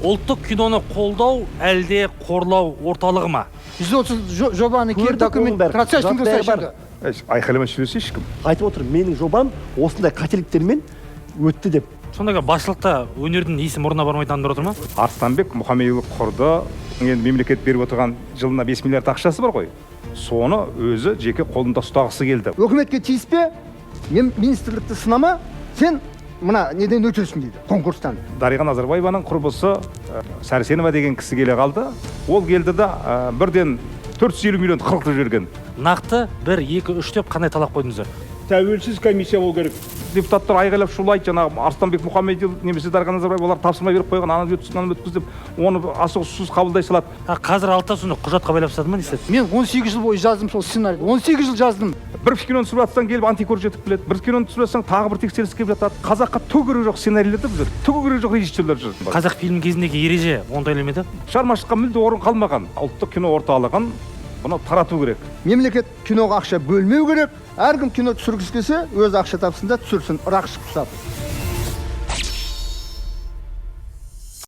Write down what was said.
Ұлттық киноны қолдау әлде қорлау орталығы ма? 130 жобаны кер документ процестің жасайды. Айқайлама сөйлесе ешкім. Айтып отыр, менің жобам осындай қателіктермен өтті деп. Сондағы басшылықта өнердің исі мұрнына бармай танылып отыр ма? Арыстанбек Мұхамедұлы құрды. Енді мемлекет беріп отырған жылына 5 миллиард ақшасы бар ғой. Соны өзі жеке қолында ұстағысы келді. Өкіметке тиіспе, мен министрлікті сынама, сен мына неден өтірсің дейді, конкурстан. Дариға Назарбаеваның құрбысы Сәрсенова деген кісі келе қалды. Ол келді да бірден 450 миллион қырқытып жіберген. Нақты 1, 2, 3 деп қандай талап қойдыңыздар? Тәуелсіз комиссия болу керек. Депутаттар айғайлап шулайды, жаңағы Арыстанбек Мұхамедұлы немесе Дариға Назарбаев олар тапсырма беріп қойған, ана өткізіп, ана өткіз деп, оны асығыссыз қабылдай салады. Қазір алты соны құжатқа байлап тастады ма деседі? Мен 18 жыл бойы жаздым сол сценарийді. 18 жыл жаздым. Бір киноны түсіріп жатсаң келіп антикор жетіп келеді. Бір киноны түсіріп жатсаң тағы бір тексеріс келіп жатады. Қазаққа түк керек жоқ сценарийлерді біздер, түк керек жоқ режиссерлер жүр. Қазақ фильм кезіндегі ереже оңтайлы ма еді? Шығармашылыққа мүлде орын қалмаған. Ұлттық кино орталығын бұны тарату керек. Мемлекет киноға ақша бөлмеу керек. Әркім кино түсіргісі келсе, өз ақша тапсын да түсірсін, ырақшып тастап.